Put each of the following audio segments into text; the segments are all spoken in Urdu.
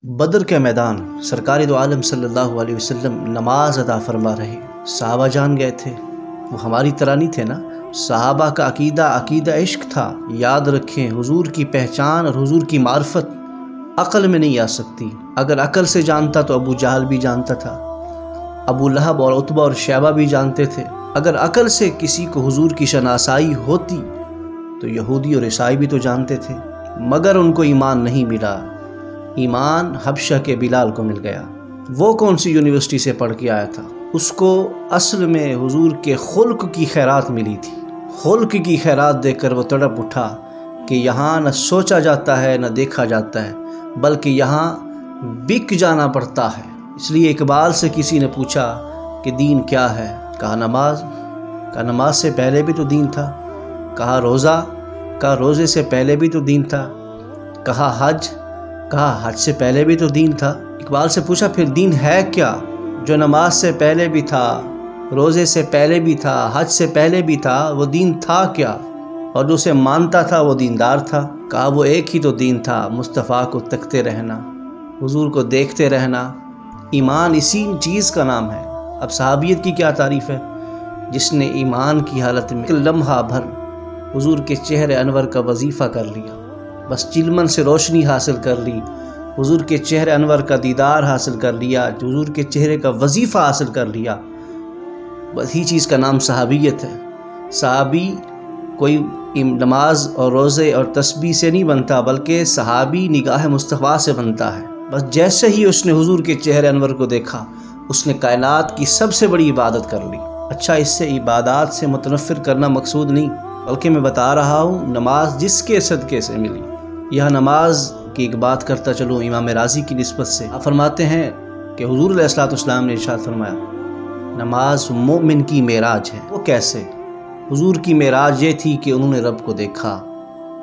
بدر کے میدان سرکار دو عالم صلی اللہ علیہ وسلم نماز ادا فرما رہے، صحابہ جان گئے تھے۔ وہ ہماری طرح نہیں تھے نا، صحابہ کا عقیدہ عشق تھا۔ یاد رکھیں، حضور کی پہچان اور حضور کی معرفت عقل میں نہیں آ سکتی۔ اگر عقل سے جانتا تو ابو جہل بھی جانتا تھا، ابو لہب اور عتبہ اور شیبہ بھی جانتے تھے۔ اگر عقل سے کسی کو حضور کی شناسائی ہوتی تو یہودی اور عیسائی بھی تو جانتے تھے، مگر ان کو ایمان نہیں ملا۔ ایمان حبشہ کے بلال کو مل گیا۔ وہ کون سی یونیورسٹی سے پڑھ کے آیا تھا؟ اس کو اصل میں حضور کے خلق کی خیرات ملی تھی۔ خلق کی خیرات دیکھ کر وہ تڑپ اٹھا کہ یہاں نہ سوچا جاتا ہے نہ دیکھا جاتا ہے، بلکہ یہاں بک جانا پڑتا ہے۔ اس لیے اقبال سے کسی نے پوچھا کہ دین کیا ہے؟ کہا نماز۔ کہا نماز سے پہلے بھی تو دین تھا۔ کہا روزہ؟ کہا روزے سے پہلے بھی تو دین تھا۔ کہا حج؟ کہا حج سے پہلے بھی تو دین تھا۔ اقبال سے پوچھا پھر دین ہے کیا؟ جو نماز سے پہلے بھی تھا، روزے سے پہلے بھی تھا، حج سے پہلے بھی تھا، وہ دین تھا کیا؟ اور جو اسے مانتا تھا وہ دیندار تھا۔ کہا وہ ایک ہی تو دین تھا، مصطفیٰ کو تکتے رہنا، حضور کو دیکھتے رہنا۔ ایمان اسی چیز کا نام ہے۔ اب صحابیت کی کیا تعریف ہے؟ جس نے ایمان کی حالت میں لمحہ بھر حضور کے چہرے انور کا وظیفہ کر لیا، بس چلمن سے روشنی حاصل کر لی، حضور کے چہرے انور کا دیدار حاصل کر لیا، حضور کے چہرے کا وظیفہ حاصل کر لیا، بس ہی چیز کا نام صحابیت ہے۔ صحابی کوئی نماز اور روزے اور تسبیح سے نہیں بنتا، بلکہ صحابی نگاہ مصطفیٰ سے بنتا ہے۔ بس جیسے ہی اس نے حضور کے چہرے انور کو دیکھا، اس نے کائنات کی سب سے بڑی عبادت کر لی۔ اچھا، اس سے عبادات سے متنفر کرنا مقصود نہیں، بلکہ میں بتا رہا ہوں نماز جس کے صدقے سے ملی۔ یہ نماز کی ایک بات کرتا چلوں امام راضی کی نسبت سے۔ آپ فرماتے ہیں کہ حضور علیہ السلام نے ارشاد فرمایا نماز مومن کی معراج ہے۔ وہ کیسے؟ حضور کی معراج یہ تھی کہ انہوں نے رب کو دیکھا،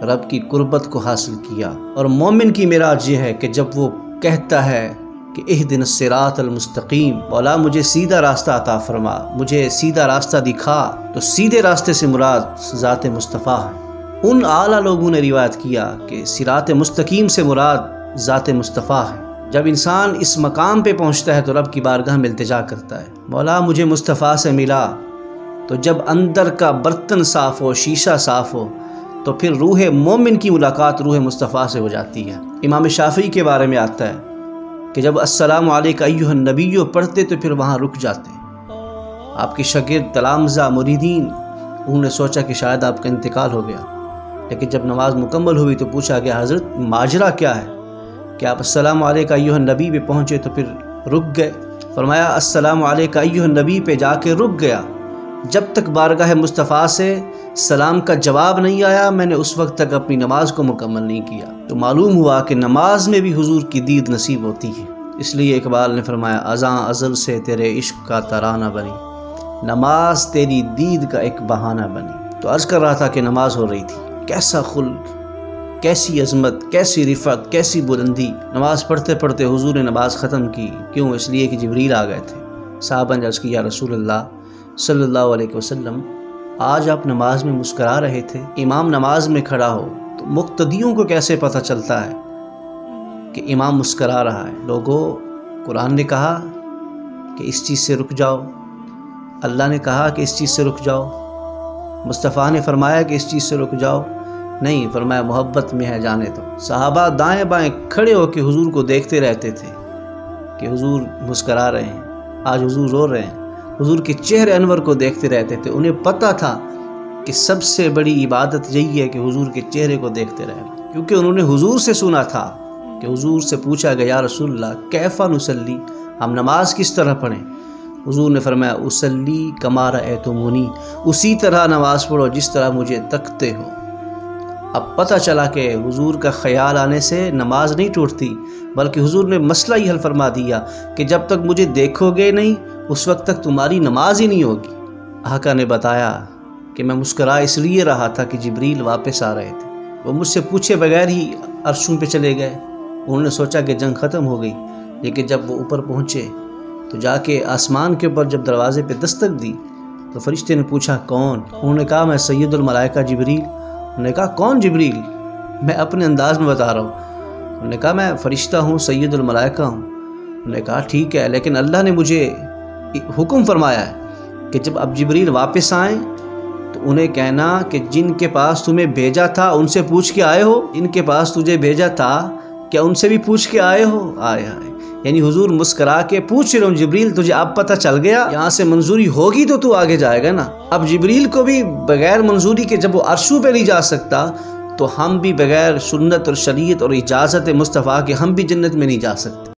رب کی قربت کو حاصل کیا، اور مومن کی معراج یہ ہے کہ جب وہ کہتا ہے کہ اہدنا الصراط المستقیم، مولا مجھے سیدھا راستہ عطا فرما، مجھے سیدھا راستہ دکھا، تو سیدھے راستے سے مراد ذات مصطفیٰ ہے۔ ان اعلیٰ لوگوں نے روایت کیا کہ صراط مستقیم سے مراد ذات مصطفیٰ ہے۔ جب انسان اس مقام پہ پہنچتا ہے تو رب کی بارگاہ میں التجا کرتا ہے، مولا مجھے مصطفیٰ سے ملا۔ تو جب اندر کا برتن صاف ہو، شیشہ صاف ہو، تو پھر روح مومن کی ملاقات روح مصطفیٰ سے ہو جاتی ہے۔ امام شافعی کے بارے میں آتا ہے کہ جب السلام علیک ایھا النبی پڑھتے تو پھر وہاں رک جاتے۔ آپ کے شاگرد تلامذہ مریدین انہوں نے سوچا کہ شاید آپ کا انتقال ہو گیا، لیکن جب نماز مکمل ہوئی تو پوچھا گیا حضرت ماجرا کیا ہے کہ آپ السلام علیک ایھا النبی پہ پہنچے تو پھر رک گئے؟ فرمایا السلام علیک ایھا النبی پہ جا کے رک گیا، جب تک بارگاہ مصطفیٰ سے سلام کا جواب نہیں آیا میں نے اس وقت تک اپنی نماز کو مکمل نہیں کیا۔ تو معلوم ہوا کہ نماز میں بھی حضور کی دید نصیب ہوتی ہے۔ اس لیے اقبال نے فرمایا ازاں ازل سے تیرے عشق کا ترانہ بنی، نماز تیری دید کا ایک بہانہ بنی۔ تو عرض کر رہا تھا کہ نماز ہو رہی تھی، کیسا خلق، کیسی عظمت، کیسی رفعت، کیسی بلندی۔ نماز پڑھتے پڑھتے حضور نے نماز ختم کی۔ کیوں؟ اس لیے کہ جبریل آ گئے تھے۔ صحابہ نے عرض کیا رسول اللہ صلی اللہ علیہ وسلم آج آپ نماز میں مسکرا رہے تھے، امام نماز میں کھڑا ہو تو مقتدیوں کو کیسے پتہ چلتا ہے کہ امام مسکرا رہا ہے؟ لوگوں، قرآن نے کہا کہ اس چیز سے رک جاؤ، اللہ نے کہا کہ اس چیز سے رک جاؤ، مصطفیٰ نے فرمایا کہ اس چیز سے رک جاؤ؟ نہیں، فرمایا محبت میں ہے جانے دو۔ صحابہ دائیں بائیں کھڑے ہو کے حضور کو دیکھتے رہتے تھے کہ حضور مسکرا رہے ہیں، آج حضور رو رہے ہیں، حضور کے چہرے انور کو دیکھتے رہتے تھے۔ انہیں پتہ تھا کہ سب سے بڑی عبادت یہی ہے کہ حضور کے چہرے کو دیکھتے رہنا، کیونکہ انہوں نے حضور سے سنا تھا کہ حضور سے پوچھا گیا یا رسول اللہ کیفا نصلی، ہم نماز کس طرح پڑھیں؟ حضور نے فرمایا اصلی کما رأیتمونی، اسی طرح نماز پڑھو جس طرح مجھے تکتے ہو۔ اب پتہ چلا کہ حضور کا خیال آنے سے نماز نہیں ٹوٹتی، بلکہ حضور نے مسئلہ ہی حل فرما دیا کہ جب تک مجھے دیکھو گے نہیں اس وقت تک تمہاری نماز ہی نہیں ہوگی۔ آقا نے بتایا کہ میں مسکرا اس لیے رہا تھا کہ جبریل واپس آ رہے تھے، وہ مجھ سے پوچھے بغیر ہی عرشوں پہ چلے گئے۔ انہوں نے سوچا کہ جنگ ختم ہو گئی، لیکن جب وہ اوپر پہنچے تو جا کے آسمان کے اوپر جب دروازے پہ دستک دی تو فرشتے نے پوچھا کون؟ انہوں نے کہا میں سید الملائکہ جبریل۔ انہوں نے کہا کون جبریل؟ میں اپنے انداز میں بتا رہا ہوں انہوں نے کہا میں فرشتہ ہوں، سید الملائکہ ہوں۔ انہوں نے کہا ٹھیک ہے، لیکن اللہ نے مجھے حکم فرمایا ہے کہ جب اب جبریل واپس آئیں تو انہیں کہنا کہ جن کے پاس تمہیں بھیجا تھا ان سے پوچھ کے آئے ہو، جن کے پاس تجھے بھیجا تھا کیا ان سے بھی پوچھ کے آئے ہو؟ آئے آئے، یعنی حضور مسکرا کے پوچھ رہے ہوں جبریل تجھے اب پتہ چل گیا، یہاں سے منظوری ہوگی تو تو آگے جائے گا نا۔ اب جبریل کو بھی بغیر منظوری کے جب وہ عرشوں پہ نہیں جا سکتا تو ہم بھی بغیر سنت اور شریعت اور اجازت مصطفیٰ کے ہم بھی جنت میں نہیں جا سکتے۔